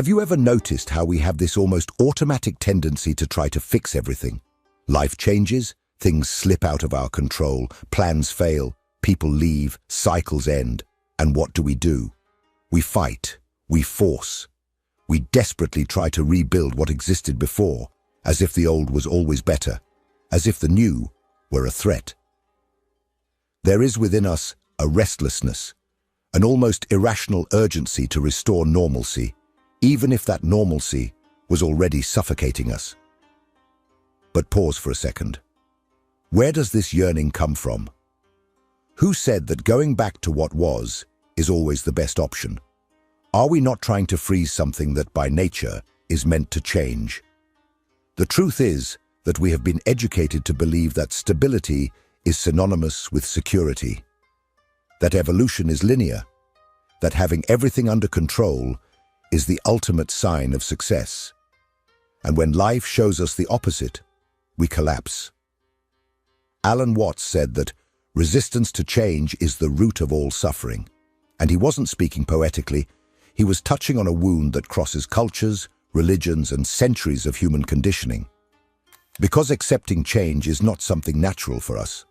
Have you ever noticed how we have this almost automatic tendency to try to fix everything? Life changes, things slip out of our control, plans fail, people leave, cycles end. And what do? We fight, we force. We desperately try to rebuild what existed before, as if the old was always better, as if the new were a threat. There is within us a restlessness, an almost irrational urgency to restore normalcy, even if that normalcy was already suffocating us. But pause for a second. Where does this yearning come from? Who said that going back to what was is always the best option? Are we not trying to freeze something that by nature is meant to change? The truth is that we have been educated to believe that stability is synonymous with security, that evolution is linear, that having everything under control is the ultimate sign of success. And when life shows us the opposite, we collapse. Alan Watts said that resistance to change is the root of all suffering. And he wasn't speaking poetically, he was touching on a wound that crosses cultures, religions, and centuries of human conditioning. Because accepting change is not something natural for us,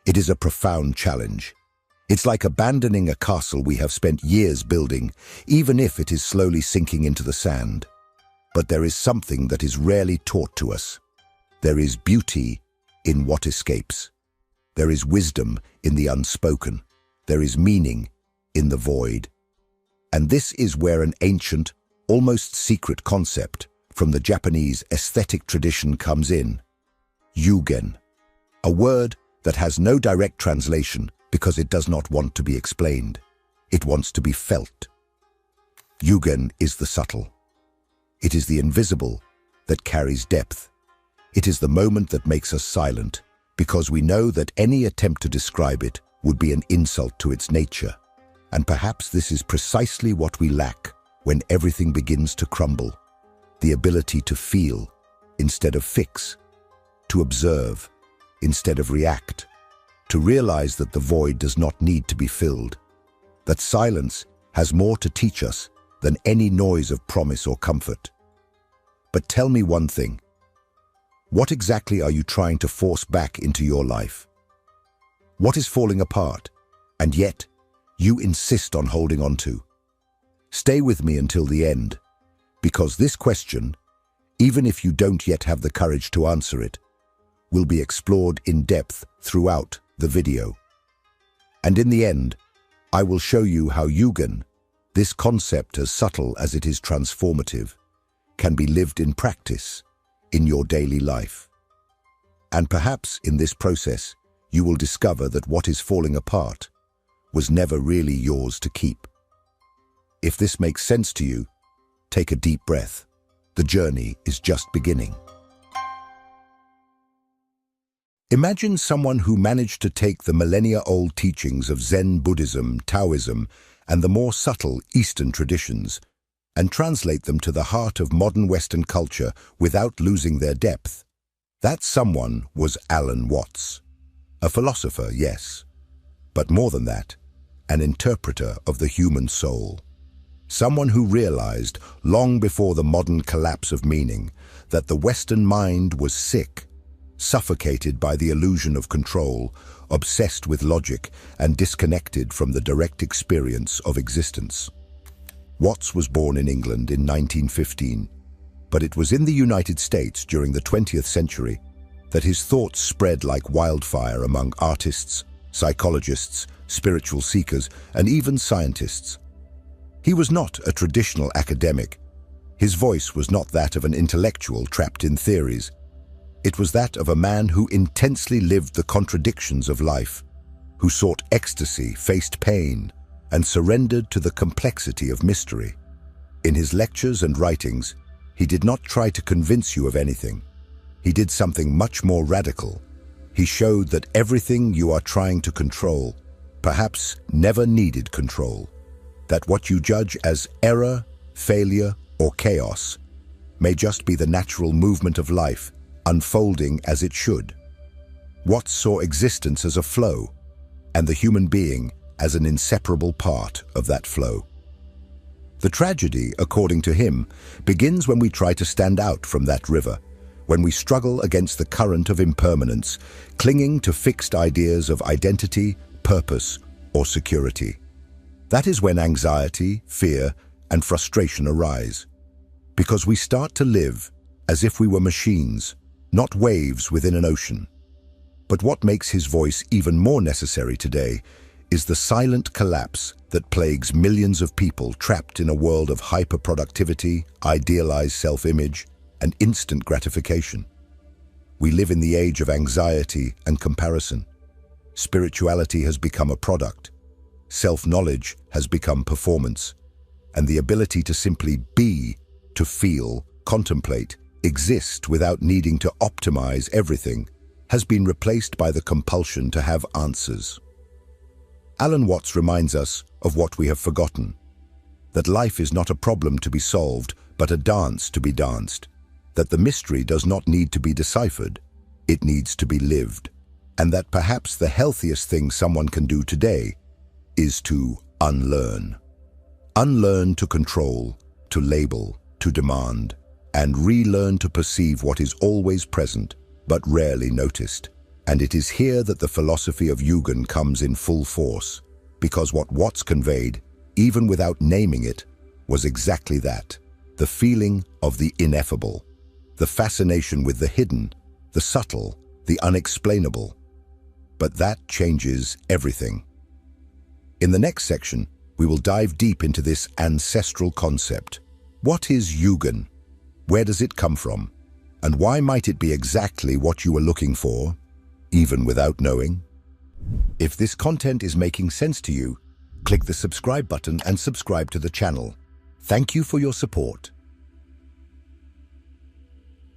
it is a profound challenge. It's like abandoning a castle we have spent years building, even if it is slowly sinking into the sand. But there is something that is rarely taught to us. There is beauty in what escapes. There is wisdom in the unspoken. There is meaning in the void. And this is where an ancient, almost secret concept from the Japanese aesthetic tradition comes in. Yūgen, a word that has no direct translation because it does not want to be explained. It wants to be felt. Yūgen is the subtle. It is the invisible that carries depth. It is the moment that makes us silent, because we know that any attempt to describe it would be an insult to its nature. And perhaps this is precisely what we lack when everything begins to crumble. The ability to feel instead of fix, to observe instead of react, to realize that the void does not need to be filled, that silence has more to teach us than any noise of promise or comfort. But tell me one thing. What exactly are you trying to force back into your life? What is falling apart, and yet you insist on holding on to? Stay with me until the end, because this question, even if you don't yet have the courage to answer it, will be explored in depth throughout the video. And in the end, I will show you how Yūgen, this concept as subtle as it is transformative, can be lived in practice in your daily life. And perhaps in this process, you will discover that what is falling apart was never really yours to keep. If this makes sense to you, take a deep breath. The journey is just beginning. Imagine someone who managed to take the millennia-old teachings of Zen Buddhism, Taoism, and the more subtle Eastern traditions and translate them to the heart of modern Western culture without losing their depth. That someone was Alan Watts. A philosopher, yes, but more than that, an interpreter of the human soul. Someone who realized, long before the modern collapse of meaning, that the Western mind was sick, suffocated by the illusion of control, obsessed with logic, and disconnected from the direct experience of existence. Watts was born in England in 1915, but it was in the United States during the 20th century that his thoughts spread like wildfire among artists, psychologists, spiritual seekers, and even scientists. He was not a traditional academic. His voice was not that of an intellectual trapped in theories. It was that of a man who intensely lived the contradictions of life, who sought ecstasy, faced pain, and surrendered to the complexity of mystery. In his lectures and writings, he did not try to convince you of anything. He did something much more radical. He showed that everything you are trying to control perhaps never needed control, that what you judge as error, failure, or chaos may just be the natural movement of life, unfolding as it should. Watts saw existence as a flow, and the human being as an inseparable part of that flow. The tragedy, according to him, begins when we try to stand out from that river, when we struggle against the current of impermanence, clinging to fixed ideas of identity, purpose, or security. That is when anxiety, fear, and frustration arise, because we start to live as if we were machines, not waves within an ocean. But what makes his voice even more necessary today is the silent collapse that plagues millions of people trapped in a world of hyper-productivity, idealized self-image, and instant gratification. We live in the age of anxiety and comparison. Spirituality has become a product. Self-knowledge has become performance. And the ability to simply be, to feel, contemplate, exist without needing to optimize everything has been replaced by the compulsion to have answers. Alan Watts reminds us of what we have forgotten, that life is not a problem to be solved, but a dance to be danced, that the mystery does not need to be deciphered, it needs to be lived, and that perhaps the healthiest thing someone can do today is to unlearn. Unlearn to control, to label, to demand, and relearn to perceive what is always present, but rarely noticed. And it is here that the philosophy of Yūgen comes in full force, because what Watts conveyed, even without naming it, was exactly that, the feeling of the ineffable, the fascination with the hidden, the subtle, the unexplainable. But that changes everything. In the next section, we will dive deep into this ancestral concept. What is Yūgen? Where does it come from? And why might it be exactly what you were looking for, even without knowing? If this content is making sense to you, click the subscribe button and subscribe to the channel. Thank you for your support.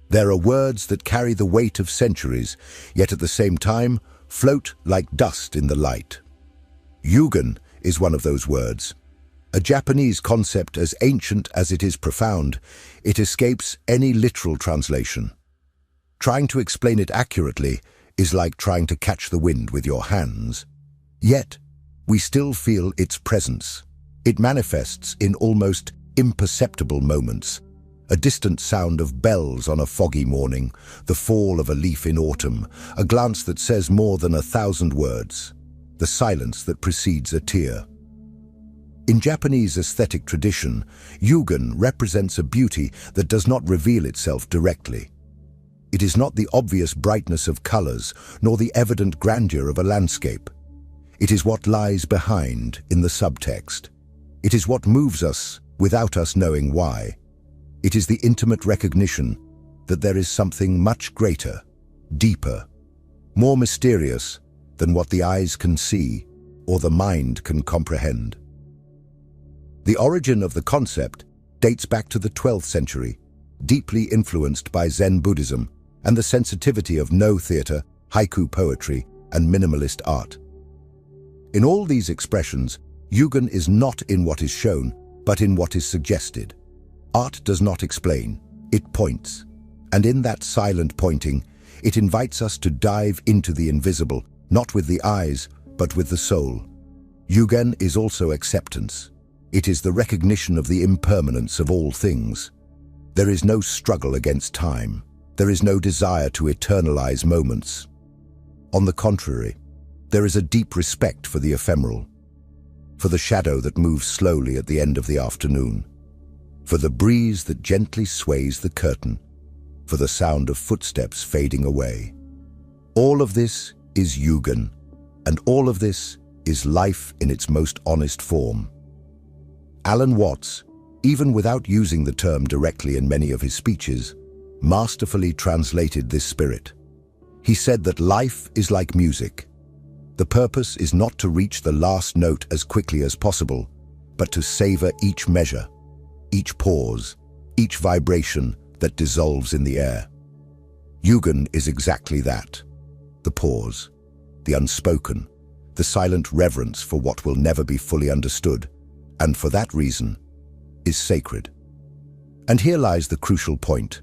There are words that carry the weight of centuries, yet at the same time float like dust in the light. Yūgen is one of those words. A Japanese concept as ancient as it is profound, it escapes any literal translation. Trying to explain it accurately is like trying to catch the wind with your hands. Yet, we still feel its presence. It manifests in almost imperceptible moments. A distant sound of bells on a foggy morning, the fall of a leaf in autumn, a glance that says more than 1,000 words, the silence that precedes a tear. In Japanese aesthetic tradition, Yūgen represents a beauty that does not reveal itself directly. It is not the obvious brightness of colors, nor the evident grandeur of a landscape. It is what lies behind in the subtext. It is what moves us without us knowing why. It is the intimate recognition that there is something much greater, deeper, more mysterious than what the eyes can see or the mind can comprehend. The origin of the concept dates back to the 12th century, deeply influenced by Zen Buddhism and the sensitivity of no theater, haiku poetry, and minimalist art. In all these expressions, Yūgen is not in what is shown, but in what is suggested. Art does not explain, it points. And in that silent pointing, it invites us to dive into the invisible, not with the eyes, but with the soul. Yūgen is also acceptance. It is the recognition of the impermanence of all things. There is no struggle against time. There is no desire to eternalize moments. On the contrary, there is a deep respect for the ephemeral, for the shadow that moves slowly at the end of the afternoon, for the breeze that gently sways the curtain, for the sound of footsteps fading away. All of this is Yūgen, and all of this is life in its most honest form. Alan Watts, even without using the term directly in many of his speeches, masterfully translated this spirit. He said that life is like music. The purpose is not to reach the last note as quickly as possible, but to savor each measure, each pause, each vibration that dissolves in the air. Yūgen is exactly that. The pause, the unspoken, the silent reverence for what will never be fully understood, and for that reason, is sacred. And here lies the crucial point.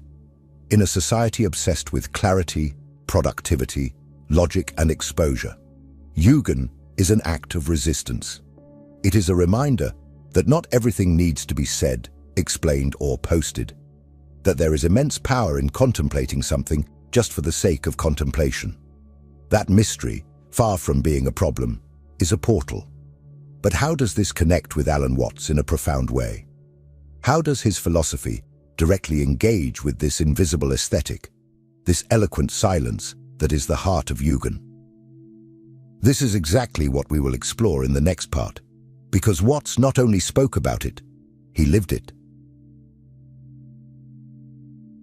In a society obsessed with clarity, productivity, logic, and exposure, Yūgen is an act of resistance. It is a reminder that not everything needs to be said, explained, or posted, that there is immense power in contemplating something just for the sake of contemplation. That mystery, far from being a problem, is a portal. But how does this connect with Alan Watts in a profound way? How does his philosophy directly engage with this invisible aesthetic, this eloquent silence that is the heart of Yūgen? This is exactly what we will explore in the next part, because Watts not only spoke about it, he lived it.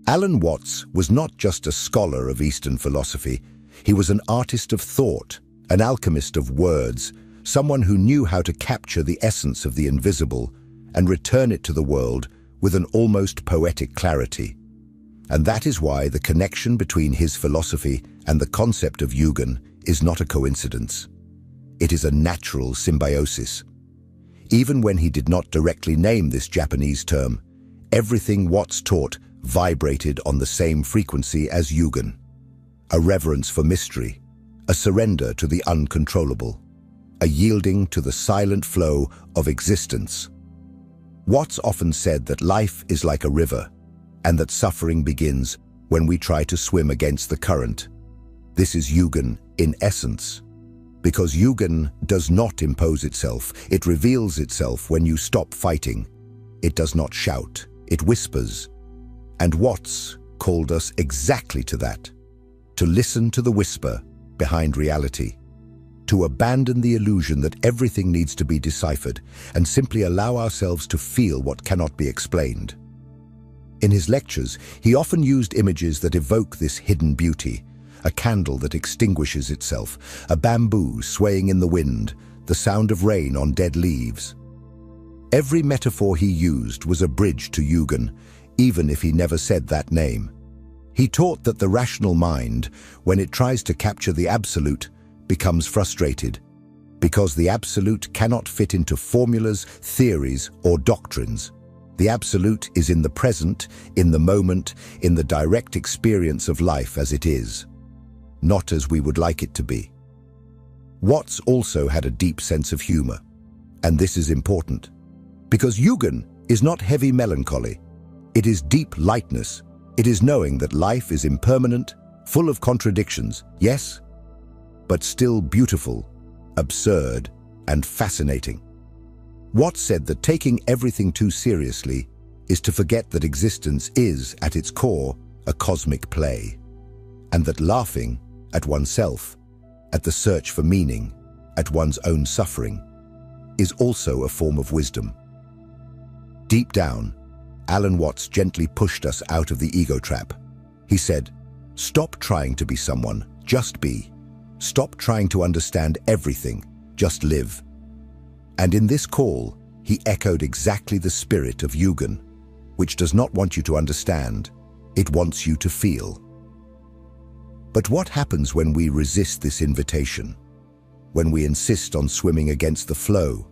Alan Watts was not just a scholar of Eastern philosophy, he was an artist of thought, an alchemist of words, someone who knew how to capture the essence of the invisible and return it to the world with an almost poetic clarity. And that is why the connection between his philosophy and the concept of Yūgen is not a coincidence. It is a natural symbiosis. Even when he did not directly name this Japanese term, everything Watts taught vibrated on the same frequency as Yūgen. A reverence for mystery, a surrender to the uncontrollable, a yielding to the silent flow of existence. Watts often said that life is like a river, and that suffering begins when we try to swim against the current. This is Yūgen in essence. Because Yūgen does not impose itself, it reveals itself when you stop fighting. It does not shout, it whispers. And Watts called us exactly to that, to listen to the whisper behind reality, to abandon the illusion that everything needs to be deciphered and simply allow ourselves to feel what cannot be explained. In his lectures, he often used images that evoke this hidden beauty, a candle that extinguishes itself, a bamboo swaying in the wind, the sound of rain on dead leaves. Every metaphor he used was a bridge to Yūgen, even if he never said that name. He taught that the rational mind, when it tries to capture the absolute, becomes frustrated, because the absolute cannot fit into formulas, theories, or doctrines. The absolute is in the present, in the moment, in the direct experience of life as it is, not as we would like it to be. Watts also had a deep sense of humor, and this is important, because Yūgen is not heavy melancholy. It is deep lightness. It is knowing that life is impermanent, full of contradictions, yes, but still beautiful, absurd, and fascinating. Watts said that taking everything too seriously is to forget that existence is, at its core, a cosmic play, and that laughing at oneself, at the search for meaning, at one's own suffering, is also a form of wisdom. Deep down, Alan Watts gently pushed us out of the ego trap. He said, "Stop trying to be someone, just be. Stop trying to understand everything, just live." And in this call, he echoed exactly the spirit of Yūgen, which does not want you to understand, it wants you to feel. But what happens when we resist this invitation? When we insist on swimming against the flow?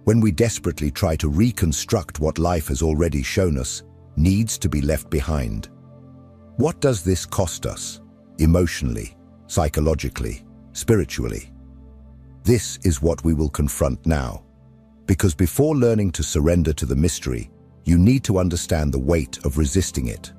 When we desperately try to reconstruct what life has already shown us needs to be left behind? What does this cost us, emotionally, psychologically, spiritually? This is what we will confront now, because before learning to surrender to the mystery, you need to understand the weight of resisting it.